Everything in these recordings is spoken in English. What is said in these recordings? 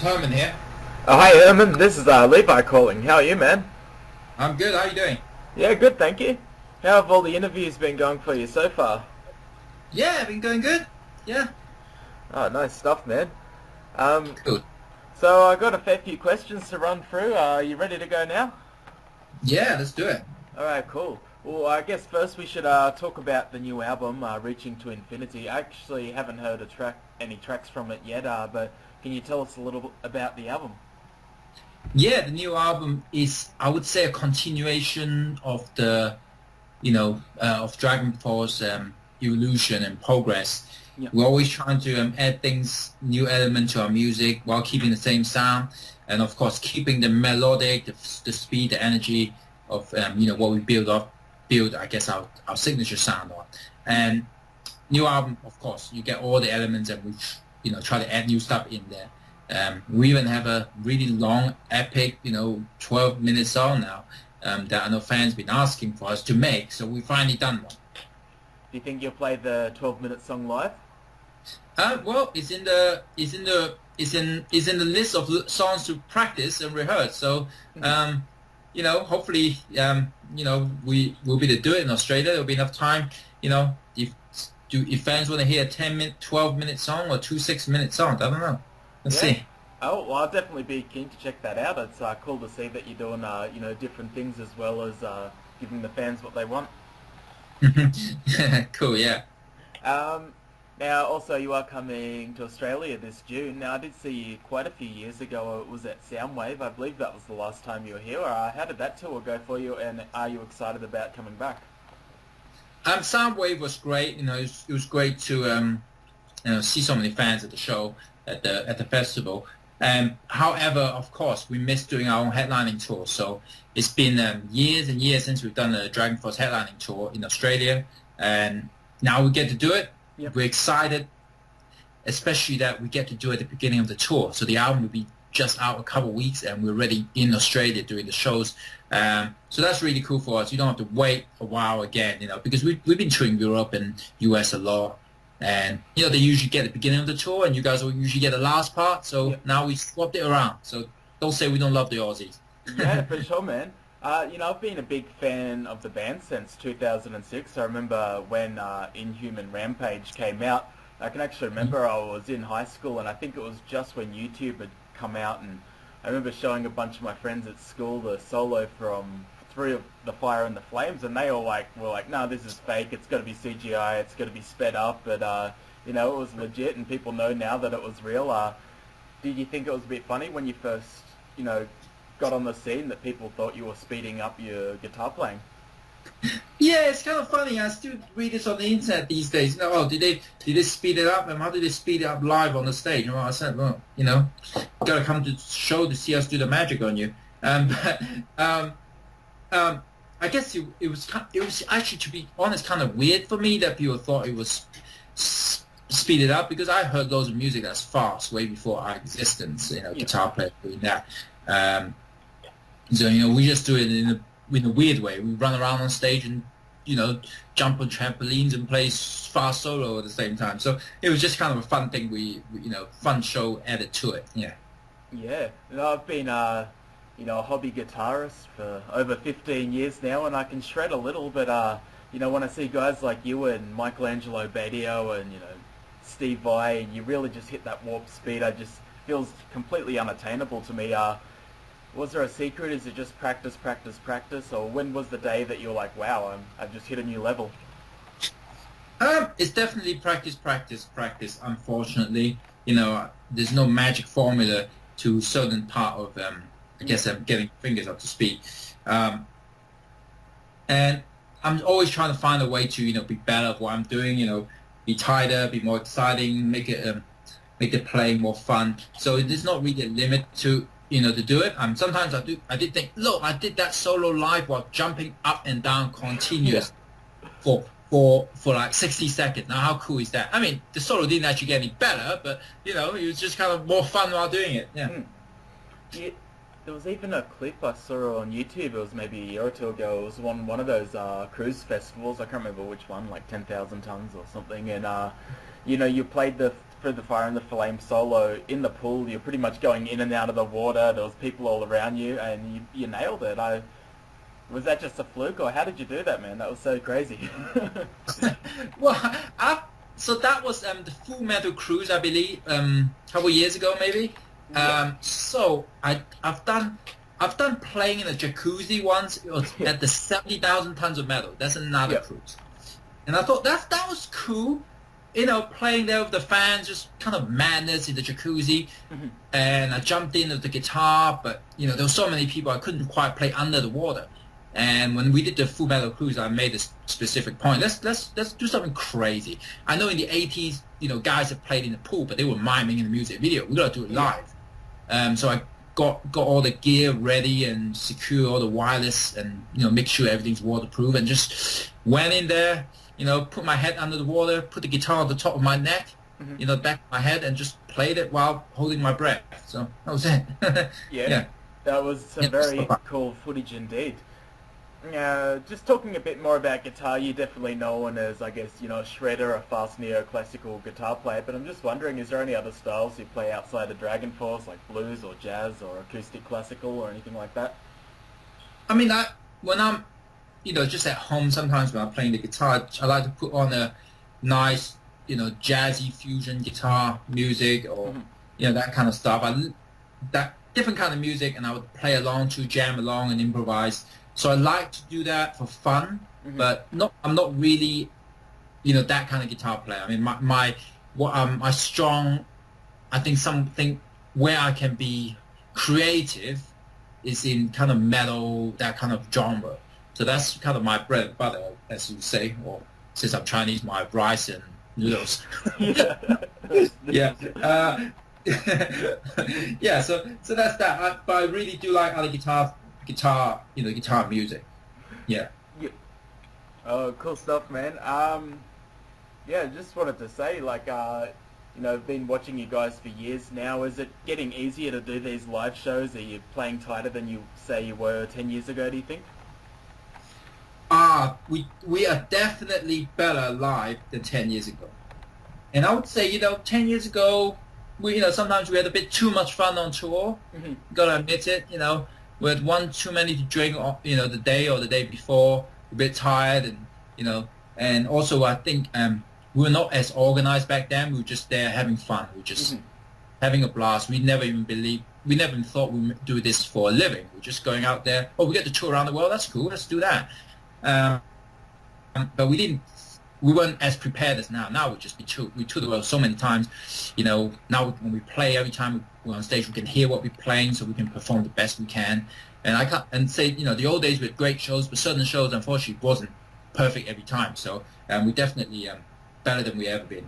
Herman here. Oh, hi Herman, this is Levi calling. How are you, man? I'm good. How are you doing? Yeah, good, thank you. How have all the interviews been going for you so far? Yeah, I've been going good. Yeah. Oh, nice stuff, man. Um, Good. so I got a fair few questions to run through. Are you ready to go now? Yeah, let's do it. Alright, cool. Well, I guess first we should talk about the new album, Reaching to Infinity. I actually haven't heard any tracks from it yet, but can you tell us a little about the album? Yeah, the new album is, I would say, a continuation of of Dragon Force evolution and progress. Yeah. We're always trying to add things, new element to our music while keeping the same sound, and of course keeping the melodic, the speed, the energy of what we build I guess our signature sound on. And new album, of course, you get all the elements, and we try to add new stuff in there. We even have a really long, epic, 12-minute song now that I know fans been asking for us to make. So we finally done one. Do you think you'll play the 12-minute song live? Well, it's in the list of songs to practice and rehearse. So, hopefully, we will be able to do it in Australia. There'll be enough time. If fans want to hear a 10-minute, 12-minute song or two 6-minute songs, I don't know. Let's see. Oh, well, I'll definitely be keen to check that out. It's cool to see that you're doing, different things as well as giving the fans what they want. Cool, yeah. Now, also, you are coming to Australia this June. Now, I did see you quite a few years ago. It was at Soundwave. I believe that was the last time you were here. How did that tour go for you, and are you excited about coming back? Soundwave was great. It was great to see so many fans at the show, at the festival. However, of course, we missed doing our own headlining tour. So it's been years and years since we've done a DRAGONFORCE headlining tour in Australia, and now we get to do it. Yep. We're excited, especially that we get to do it at the beginning of the tour. So the album will be just out a couple of weeks, and we're already in Australia doing the shows. So that's really cool for us. You don't have to wait a while again, because we've been touring Europe and US a lot. And, they usually get the beginning of the tour, and you guys will usually get the last part. So now we swapped it around. So don't say we don't love the Aussies. Yeah, for sure, man. I've been a big fan of the band since 2006. I remember when Inhuman Rampage came out. I can actually remember I was in high school, and I think it was just when YouTube had come out, and I remember showing a bunch of my friends at school the solo from Through the Fire and the Flames, and they all were like, no, this is fake, it's got to be CGI, it's got to be sped up, but it was legit, and people know now that it was real. Did you think it was a bit funny when you first, got on the scene, that people thought you were speeding up your guitar playing? Yeah, it's kind of funny. I still read this on the internet these days. Did they speed it up? And how did they speed it up live on the stage? I said, well, gotta come to the show to see us do the magic on you. I guess it was actually, to be honest, kind of weird for me that people thought it was speeded up, because I heard loads of music that's fast way before our existence. Guitar players doing that. So we just do it in a weird way. We run around on stage and jump on trampolines and play fast solo at the same time. So it was just kind of a fun thing. Fun show added to it. Yeah. Yeah. I've been a hobby guitarist for over 15 years now, and I can shred a little, but when I see guys like you and Michelangelo Badio and Steve Vai, and you really just hit that warp speed, it just feels completely unattainable to me. Was there a secret? Is it just practice, practice, practice? Or when was the day that you were like, wow, I've just hit a new level? It's definitely practice, practice, practice, unfortunately. There's no magic formula to a certain part of, I guess I'm getting fingers up to speed. And I'm always trying to find a way to, be better at what I'm doing, be tighter, be more exciting, make the playing more fun. So there's not really a limit to do it. Sometimes I did think, look, I did that solo live while jumping up and down continuous for like 60 seconds. Now, how cool is that? I mean, the solo didn't actually get any better, but, it was just kind of more fun while doing it. Yeah. There was even a clip I saw on YouTube. It was maybe a year or two ago. It was one of those cruise festivals. I can't remember which one, like 10,000 Tons or something. And, you played the Through the Fire and the Flame solo in the pool, you're pretty much going in and out of the water. There was people all around you, and you nailed it. Was that just a fluke, or how did you do that, man? That was so crazy. Well, so that was the Full Metal Cruise, I believe, a couple years ago, maybe. Yeah. So I've done playing in a jacuzzi once. It was at the 70,000 tons of metal. That's another cruise, and I thought that was cool. You know, playing there with the fans, just kind of madness in the jacuzzi. And I jumped in with the guitar, but you know, there were so many people I couldn't quite play under the water. And when we did the Full Metal Cruise, I made this specific point. Let's do something crazy. I know in the 80s, you know, guys have played in the pool, but they were miming in the music video. We gotta do it live. So I got all the gear ready and secure all the wireless and, you know, make sure everything's waterproof, and just went in there, you know, put my head under the water, put the guitar on the top of my neck, you know, back of my head, and just played it while holding my breath. So that was it. Yeah. That was some very cool footage indeed. Just talking a bit more about guitar, you're definitely known as, I guess, you know, a shredder, a fast neoclassical guitar player, but I'm just wondering, is there any other styles you play outside of DRAGONFORCE, like blues or jazz or acoustic classical or anything like that? I mean, when I'm, you know, just at home, sometimes when I'm playing the guitar, I like to put on a nice, you know, jazzy fusion guitar music, or, you know, that kind of stuff. That different kind of music, and I would play along to jam along and improvise. So I like to do that for fun, but I'm not really, you know, that kind of guitar player. I mean, my strong, I think something where I can be creative is in kind of metal, that kind of genre. So that's kind of my bread and butter, as you say, or since I'm Chinese, my rice and noodles. Yeah. Yeah. So that's that. But I really do like other guitar, you know, guitar music. Yeah. Oh, cool stuff, man. Yeah, just wanted to say, like, you know, I've been watching you guys for years now. Is it getting easier to do these live shows? Are you playing tighter than you say you were 10 years ago, do you think? We are definitely better live than 10 years ago. And I would say, you know, 10 years ago, you know, sometimes we had a bit too much fun on tour. Gotta admit it, you know. We had one too many to drink, you know, the day or the day before, a bit tired, and, you know, and also I think we were not as organized back then. We were just there having fun. We were just having a blast. We never even thought we would do this for a living. We're just going out there. Oh, we get to tour around the world. That's cool. Let's do that. But we weren't as prepared as now. Now we tour the world so many times. You know, now when we play, every time we're on stage, we can hear what we're playing, so we can perform the best we can. And I can't say, you know, the old days we had great shows, but certain shows unfortunately wasn't perfect every time. So we definitely better than we ever been.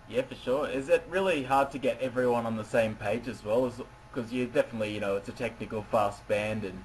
Yeah, for sure. Is it really hard to get everyone on the same page as well? Because you definitely, you know, it's a technical, fast band, and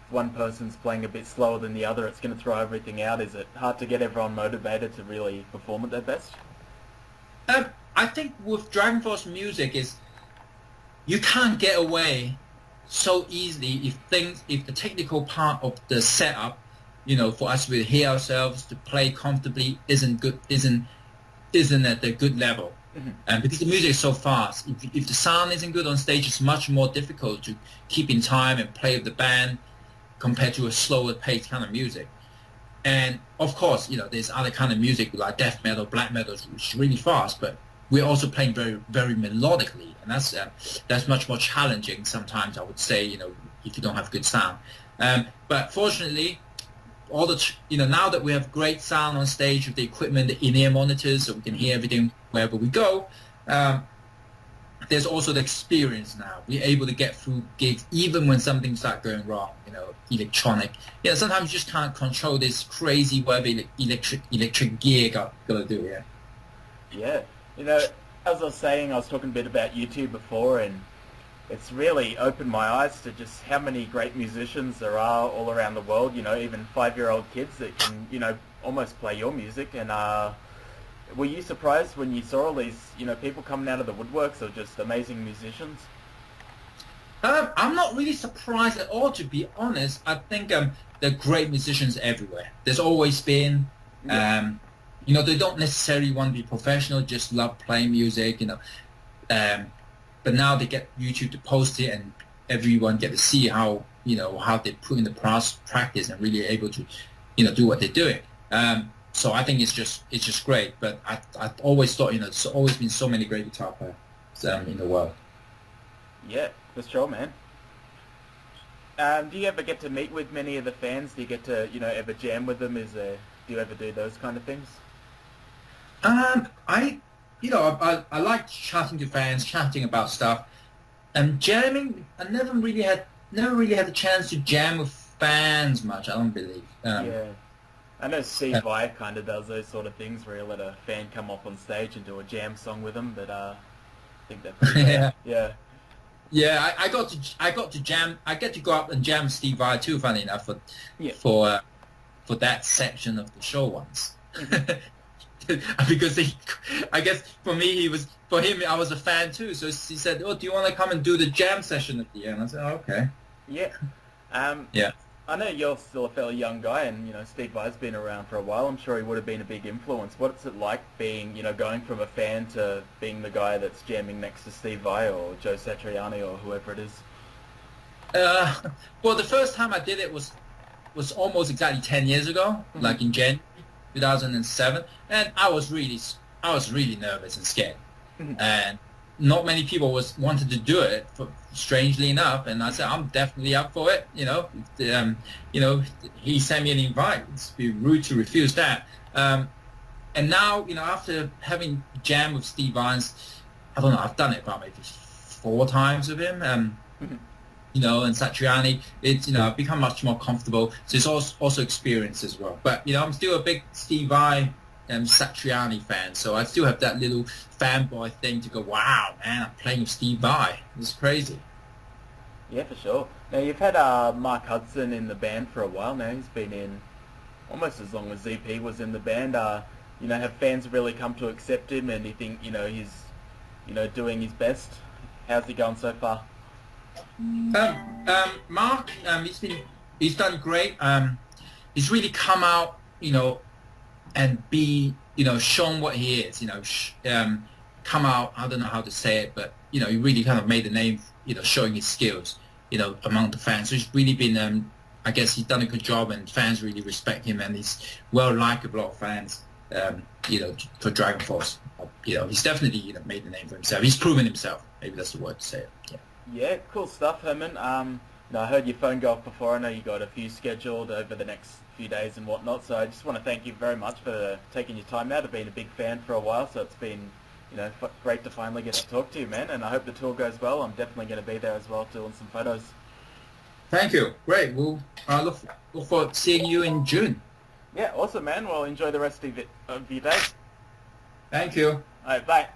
if one person's playing a bit slower than the other, it's going to throw everything out. Is it hard to get everyone motivated to really perform at their best? I think with DRAGONFORCE music is you can't get away so easily if the technical part of the setup, you know, for us to hear ourselves to play comfortably isn't at the good level. Because the music is so fast. If the sound isn't good on stage, it's much more difficult to keep in time and play with the band compared to a slower paced kind of music. And of course, you know, there's other kind of music like death metal, black metal, which is really fast, but we're also playing very, very melodically, and that's much more challenging sometimes, I would say, you know, if you don't have good sound. But fortunately, you know, now that we have great sound on stage with the equipment, the in-ear monitors, so we can hear everything wherever we go, there's also the experience now. We're able to get through gigs even when something starts going wrong, you know, electronic. Yeah, sometimes you just can't control this crazy whatever electric gear gotta do, yeah. Yeah. You know, as I was saying, I was talking a bit about YouTube before, and it's really opened my eyes to just how many great musicians there are all around the world, you know, even 5-year-old kids that can, you know, almost play your music. And were you surprised when you saw all these, you know, people coming out of the woodworks of just amazing musicians? I'm not really surprised at all, to be honest. I think there are great musicians everywhere. There's always been, you You know, they don't necessarily want to be professional, just love playing music, you know. But now they get YouTube to post it, and everyone get to see how, you know, how they put in the practice and really able to, you know, do what they're doing. So I think it's just great. But I always thought, you know, there's always been so many great guitar players in the world. Yeah, for sure, man. Do you ever get to meet with many of the fans? Do you get to, you know, ever jam with them? Do you ever do those kind of things? You know, I like chatting to fans, chatting about stuff, and jamming. I never really had the chance to jam with fans much. I don't believe. Yeah, I know Steve Vai kind of does those sort of things where he'll let a fan come up on stage and do a jam song with them. But I think that's pretty yeah. Yeah. Yeah, I got to jam. I get to go up and jam with Steve Vai too. Funny enough, for that section of the show once. Because I guess for him, I was a fan too. So he said, "Oh, do you want to come and do the jam session at the end?" I said, oh, "Okay." Yeah. Yeah. I know you're still a fairly young guy, and you know Steve Vai's been around for a while. I'm sure he would have been a big influence. What's it like being, you know, going from a fan to being the guy that's jamming next to Steve Vai or Joe Satriani or whoever it is? Well, the first time I did it was almost exactly 10 years ago, like in January 2007, and I was really nervous and scared, and not many people wanted to do it, strangely enough, and I said I'm definitely up for it. You know, he sent me an invite. It'd be rude to refuse that. And now, you know, after having jammed with Steve Vai, I don't know, I've done it about maybe 4 times with him. You know, and Satriani, it's, you know, I've become much more comfortable. So it's also experience as well. But, you know, I'm still a big Steve Vai and Satriani fan, so I still have that little fanboy thing to go, wow, man, I'm playing with Steve Vai. It's crazy. Yeah, for sure. Now, you've had Mark Hudson in the band for a while now. He's been in almost as long as ZP was in the band. You know, have fans really come to accept him, and you think, you know, he's, you know, doing his best? How's he going so far? Mark, he's done great. He's really come out, you know, and be, you know, shown what he is, you know, come out, I don't know how to say it, but, you know, he really kind of made a name, you know, showing his skills, you know, among the fans. So he's really been, I guess he's done a good job, and fans really respect him, and he's well liked with a lot of fans, you know, for DRAGONFORCE. You know, he's definitely, you know, made a name for himself. He's proven himself. Maybe that's the word to say it. Yeah. Yeah, cool stuff, Herman. You know, I heard your phone go off before. I know you got a few scheduled over the next few days and whatnot, so I just want to thank you very much for taking your time out. I've been a big fan for a while, so it's been, you know, great to finally get to talk to you, man, and I hope the tour goes well. I'm definitely going to be there as well, doing some photos. Thank you. Great. We'll look forward to seeing you in June. Yeah, awesome, man. Well, enjoy the rest of your day. Thank you. All right, bye.